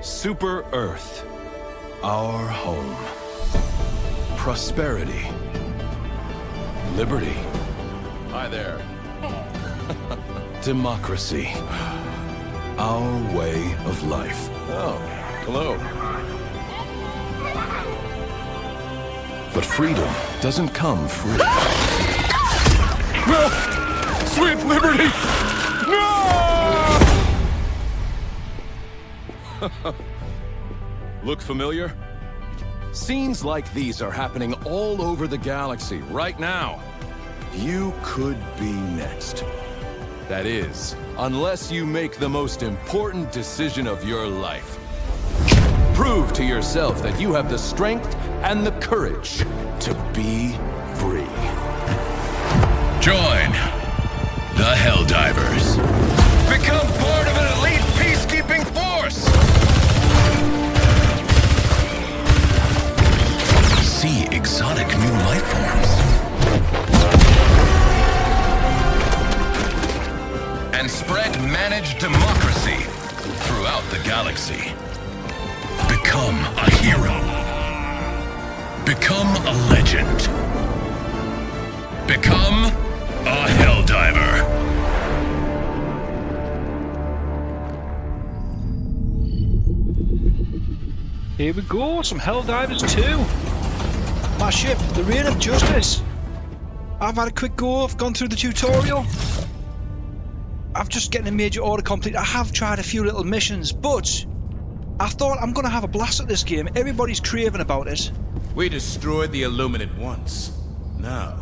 Super Earth. Our home. Prosperity. Liberty. Hi there. Democracy. Our way of life. Oh, hello. But freedom doesn't come free. No! Sweet liberty! No! Look familiar? Scenes like these are happening all over the galaxy right now. You could be next. That is, unless you make the most important decision of your life. Prove to yourself that you have the strength and the courage to be free. Join the Helldivers. Become part of an elite peacekeeping force! See exotic new life forms. And spread managed democracy throughout the galaxy. Become a hero. Become a legend. Become a Helldiver. Here we go, some Helldivers 2. My ship, the Reign of Justice. I've had a quick go, I've gone through the tutorial. I've just getting a major order complete. I have tried a few little missions, but I thought I'm going to have a blast at this game. Everybody's craving about it. We destroyed the Illuminate once. Now,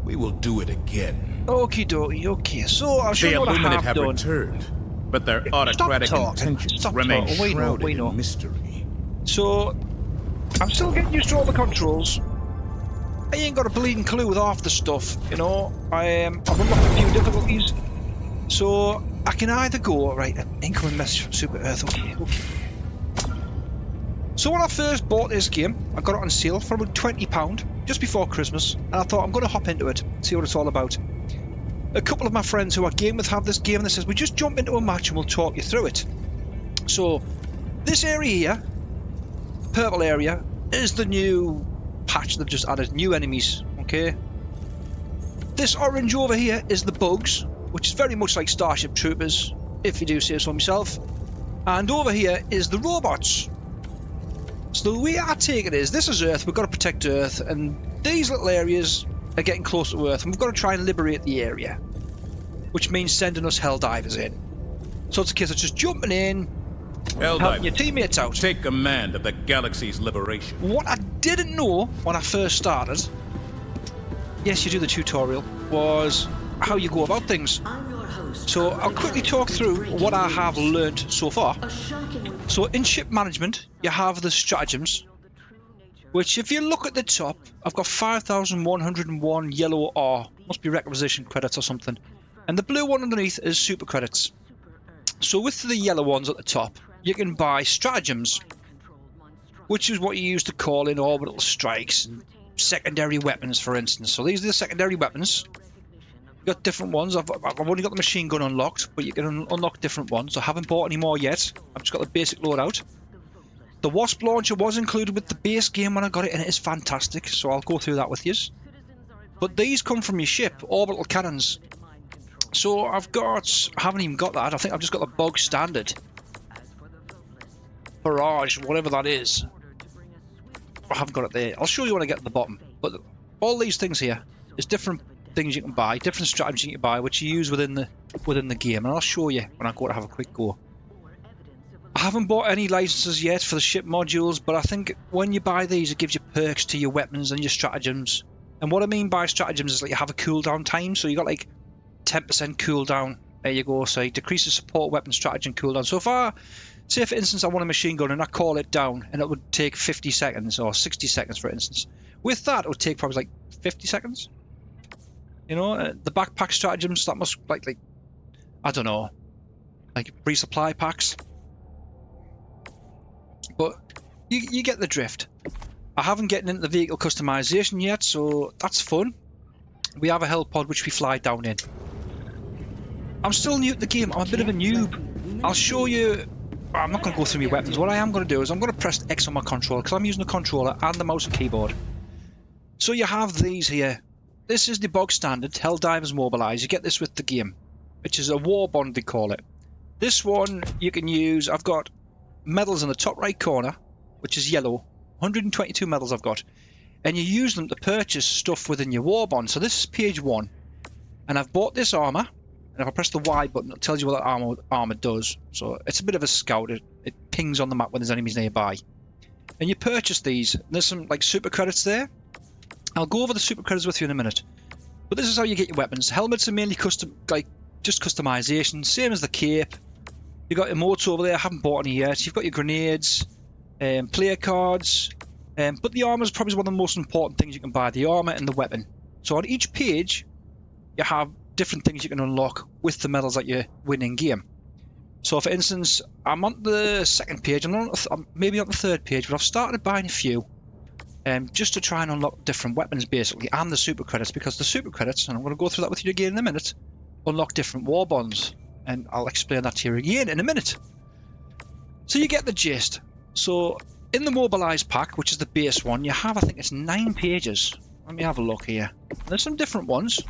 we will do it again. Okie dokie, okay. So I'll show The you what I Illuminate have have done. returned, but their autocratic intentions remain shrouded in mystery. So I'm still getting used to all the controls. I ain't got a bleeding clue with half the stuff, you know. I've unlocked a few difficulties. So I can either go, right, incoming message from Super Earth, okay. So when I first bought this game, I got it on sale for about £20 just before Christmas, and I thought I'm going to hop into it, see what it's all about. A couple of my friends who I game with have this game, and they says, we just jump into a match and we'll talk you through it. So this area here, purple area, is the new patch they've just added, new enemies, okay. This orange over here is the bugs, which is very much like Starship Troopers, if you do say so myself. And over here is the robots. So the way I take it is, this is Earth, we've got to protect Earth, and these little areas are getting close to Earth, and we've got to try and liberate the area, which means sending us Helldivers in. So it's a case of just jumping in, helping your teammates out. Take command of the galaxy's liberation. What I didn't know when I first started, yes, you do the tutorial, was how you go about things. So I'll quickly talk through what I have learned so far. So in ship management, you have the stratagems, which if you look at the top, I've got 5,101 yellow R, must be requisition credits or something. And the blue one underneath is super credits. So with the yellow ones at the top, you can buy stratagems, which is what you use to call in orbital strikes and secondary weapons, for instance. So these are the secondary weapons. You've got different ones. I've only got the machine gun unlocked, but you can unlock different ones. I haven't bought any more yet. I've just got the basic loadout. The Wasp launcher was included with the base game when I got it, and it is fantastic, so I'll go through that with you. But these come from your ship, orbital cannons. So I haven't even got that. I think I've just got the bog standard barrage, whatever that is. I haven't got it there. I'll show you when I get to the bottom. But all these things here is different things you can buy, different strategies you can buy, which you use within the game, and I'll show you when I go to have a quick go. I haven't bought any licenses yet for the ship modules, but I think when you buy these, it gives you perks to your weapons and your stratagems. And what I mean by stratagems is like you have a cooldown time, so you got like 10% cooldown. There you go. So it decreases support weapon stratagem cooldown. So if I say, for instance, I want a machine gun and I call it down, and it would take 50 seconds or 60 seconds, for instance. With that, it would take probably like 50 seconds. You know, the backpack stratagems, that must like I don't know, like resupply packs. But you get the drift. I haven't gotten into the vehicle customization yet, so that's fun. We have a hell pod which we fly down in. I'm still new to the game. I'm a bit of a noob. I'll show you I'm not going to go through my weapons. What I am going to do is I'm going to press X on my controller because I'm using the controller and the mouse and keyboard. So you have these here. This is the bog standard Helldivers Mobilise. You get this with the game, which is a war bond they call it. This one you can use. I've got medals in the top right corner, which is yellow. 122 medals I've got, and you use them to purchase stuff within your war bond. So this is page 1, and I've bought this armor. And if I press the Y button, it tells you what that armor does. So it's a bit of a scout. It pings on the map when there's enemies nearby. And you purchase these. There's some like super credits there. I'll go over the super credits with you in a minute. But this is how you get your weapons. Helmets are mainly custom, like just customization, same as the cape. You've got emotes over there. I haven't bought any yet. You've got your grenades, player cards. But the armor is probably one of the most important things you can buy. The armor and the weapon. So on each page, you have different things you can unlock with the medals that you win in game. So for instance, I'm on the second page, I'm maybe on the third page, but I've started buying a few just to try and unlock different weapons basically, and the super credits, because the super credits, and I'm going to go through that with you again in a minute, unlock different war bonds, and I'll explain that to you again in a minute. So you get the gist. So in the Mobilise pack, which is the base one, you have, I think it's 9 pages. Let me have a look here. There's some different ones.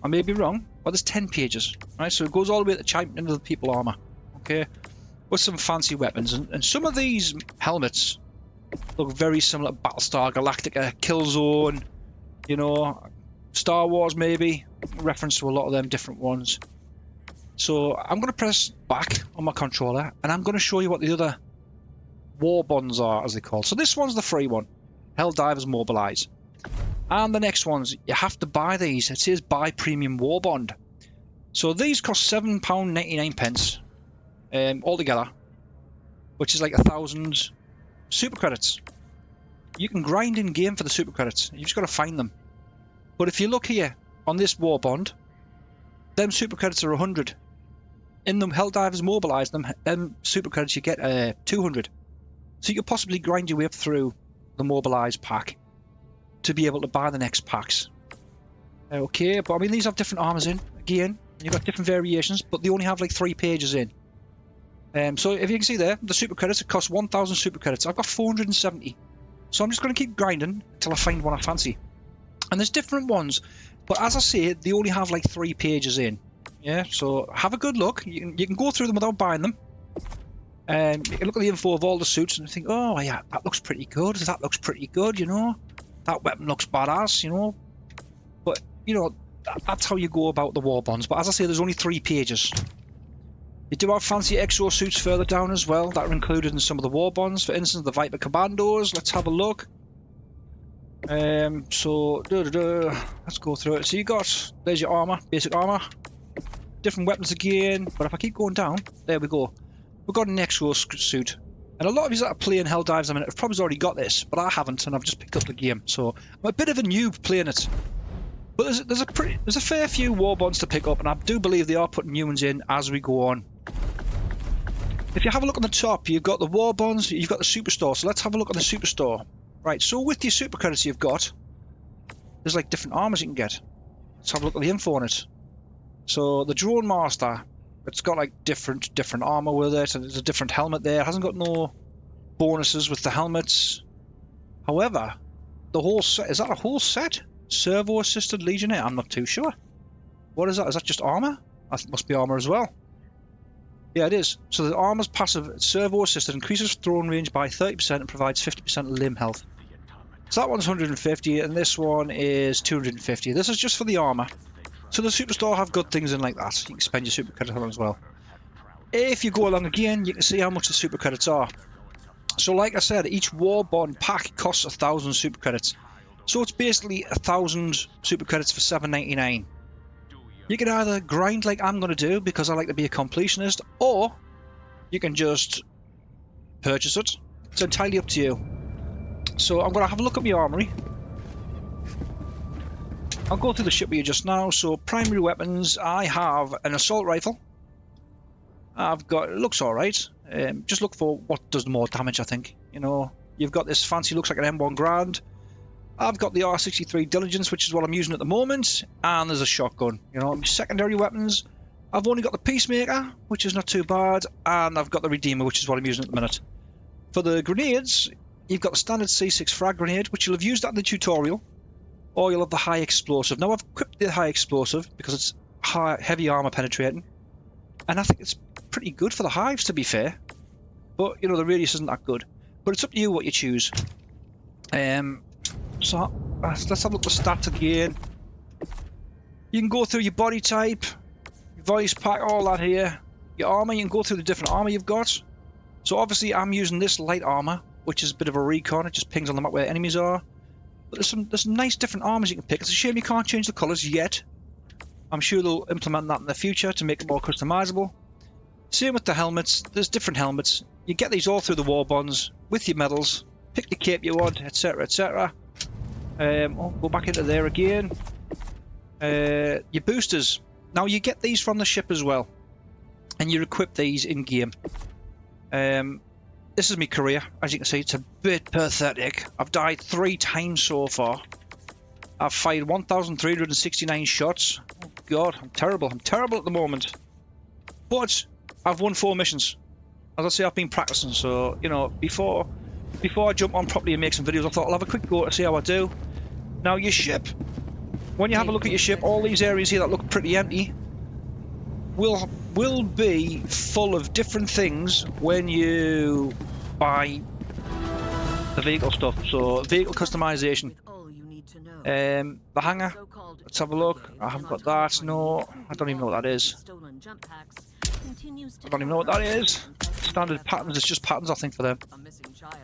I may be wrong, but there's 10 pages, right? So it goes all the way to the champion of the people armor, okay, with some fancy weapons. And some of these helmets look very similar to Battlestar Galactica, Killzone, you know, Star Wars maybe, reference to a lot of them different ones. So I'm going to press back on my controller, and I'm going to show you what the other war bonds are, as they call. So this one's the free one, Helldivers Mobilise. And the next ones, you have to buy these. It says buy premium war bond. So these cost £7.99 altogether, which is like 1,000 super credits. You can grind in game for the super credits. You just got to find them. But if you look here on this war bond, them super credits are 100. In the Helldivers Mobilise, them super credits you get 200. So you could possibly grind your way up through the Mobilise pack to be able to buy the next packs. Okay, but I mean, these have different armors in. Again, you've got different variations, but they only have like 3 pages in. So if you can see there, the super credits, it costs 1,000 super credits. I've got 470. So I'm just going to keep grinding until I find one I fancy. And there's different ones, but as I say, they only have like 3 pages in. Yeah, so have a good look. You can go through them without buying them. You can look at the info of all the suits and think, oh yeah, that looks pretty good. That looks pretty good, you know. That weapon looks badass, you know. But, you know, that's how you go about the war bonds. But as I say, there's only 3 pages. You do have fancy exo suits further down as well that are included in some of the war bonds. For instance, the Viper Commandos. Let's have a look. Let's go through it. So you got, there's your armor, basic armor. Different weapons again. But if I keep going down, there we go. We've got an exo suit. And a lot of you that are playing Helldivers, I mean, have probably already got this, but I haven't, and I've just picked up the game. So I'm a bit of a noob playing it. But there's a fair few war bonds to pick up, and I do believe they are putting new ones in as we go on. If you have a look on the top, you've got the war bonds, you've got the superstore. So let's have a look at the superstore. Right, so with your super credits you've got, there's like different armors you can get. Let's have a look at the info on it. So the Drone Master, it's got like different armor with it, and there's a different helmet there. It hasn't got no bonuses with the helmets. However, the whole set, is that a whole set? Servo assisted Legionnaire? I'm not too sure. What is that? Is that just armor? I think it must be armor as well. Yeah, it is. So the armor's passive, servo assisted, increases thrown range by 30% and provides 50% limb health. So that one's 150 and this one is 250. This is just for the armor. So the superstore have good things in like that. You can spend your super credits on them as well. If you go along again, you can see how much the super credits are. So like I said, each war bond pack costs 1,000 super credits. So it's basically 1,000 super credits for $7.99. You can either grind like I'm going to do because I like to be a completionist, or you can just purchase it. It's entirely up to you. So I'm going to have a look at my armory. I'll go through the ship with you just now. So primary weapons, I have an assault rifle. I've got, it looks alright. Just look for what does more damage, I think. You know, you've got this fancy, looks like an M1 Grand. I've got the R63 Diligence, which is what I'm using at the moment, and there's a shotgun. You know, secondary weapons, I've only got the Peacemaker, which is not too bad, and I've got the Redeemer, which is what I'm using at the minute. For the grenades, you've got the standard C6 frag grenade, which you'll have used that in the tutorial, or you'll have the high explosive. Now I've equipped the high explosive because it's heavy armor penetrating, and I think it's pretty good for the hives, to be fair. But you know, the radius isn't that good. But it's up to you what you choose. So let's have a look at the stats again. You can go through your body type, your voice pack, all that here. Your armor, you can go through the different armor you've got. So obviously I'm using this light armor, which is a bit of a recon. It just pings on the map where enemies are. But there's some nice different armors you can pick. It's a shame you can't change the colours yet. I'm sure they'll implement that in the future to make it more customizable. Same with the helmets. There's different helmets. You get these all through the war bonds with your medals. Pick the cape you want, etc, etc. Go back into there again. Your boosters. Now you get these from the ship as well, and you equip these in game. This is my career. As you can see, it's a bit pathetic. I've died 3 times so far. I've fired 1,369 shots. Oh god, I'm terrible. I'm terrible at the moment. But I've won 4 missions. As I say, I've been practicing, so you know, before I jump on properly and make some videos, I thought I'll have a quick go to see how I do. Now your ship, when you have a look at your ship, all these areas here that look pretty empty will be full of different things when you buy the vehicle stuff. So vehicle customization. The hangar, let's have a look. I haven't got that. No, I don't even know what that is. I don't even know what that is. Standard patterns, it's just patterns I think for them.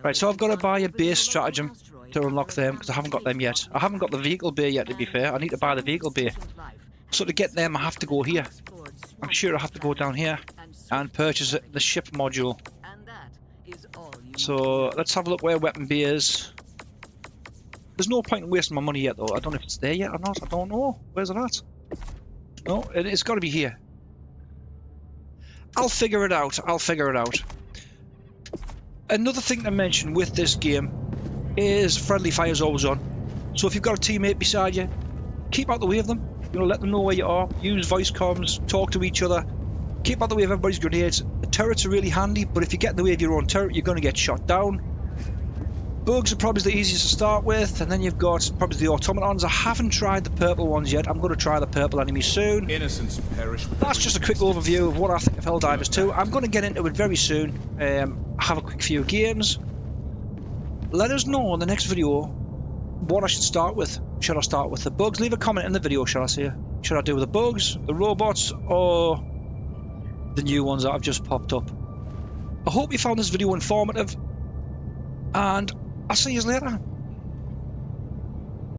Right, so I've got to buy a base stratagem to unlock them because I haven't got them yet. I haven't got the vehicle bay yet, to be fair. I need to buy the vehicle bay. So to get them I have to go here. I'm sure I have to go down here and purchase the ship module. So let's have a look where weapon bay is. There's no point in wasting my money yet though. I don't know if it's there yet or not. I don't know. Where's it at? No, it's got to be here. I'll figure it out. I'll figure it out. Another thing to mention with this game is friendly fire's always on. So if you've got a teammate beside you, keep out the way of them. You know, let them know where you are. Use voice comms. Talk to each other. Keep out the way of everybody's grenades. The turrets are really handy, but if you get in the way of your own turret, you're going to get shot down. Bugs are probably the easiest to start with, and then you've got probably the automatons. I haven't tried the purple ones yet. I'm going to try the purple enemies soon. Innocents perish. That's just a quick overview of what I think of Helldivers 2. I'm going to get into it very soon. Have a quick few games. Let us know in the next video what I should start with. Should I start with the bugs? Leave a comment in the video, shall I say. Should I do the bugs, the robots, or the new ones that have just popped up? I hope you found this video informative, and I'll see you later.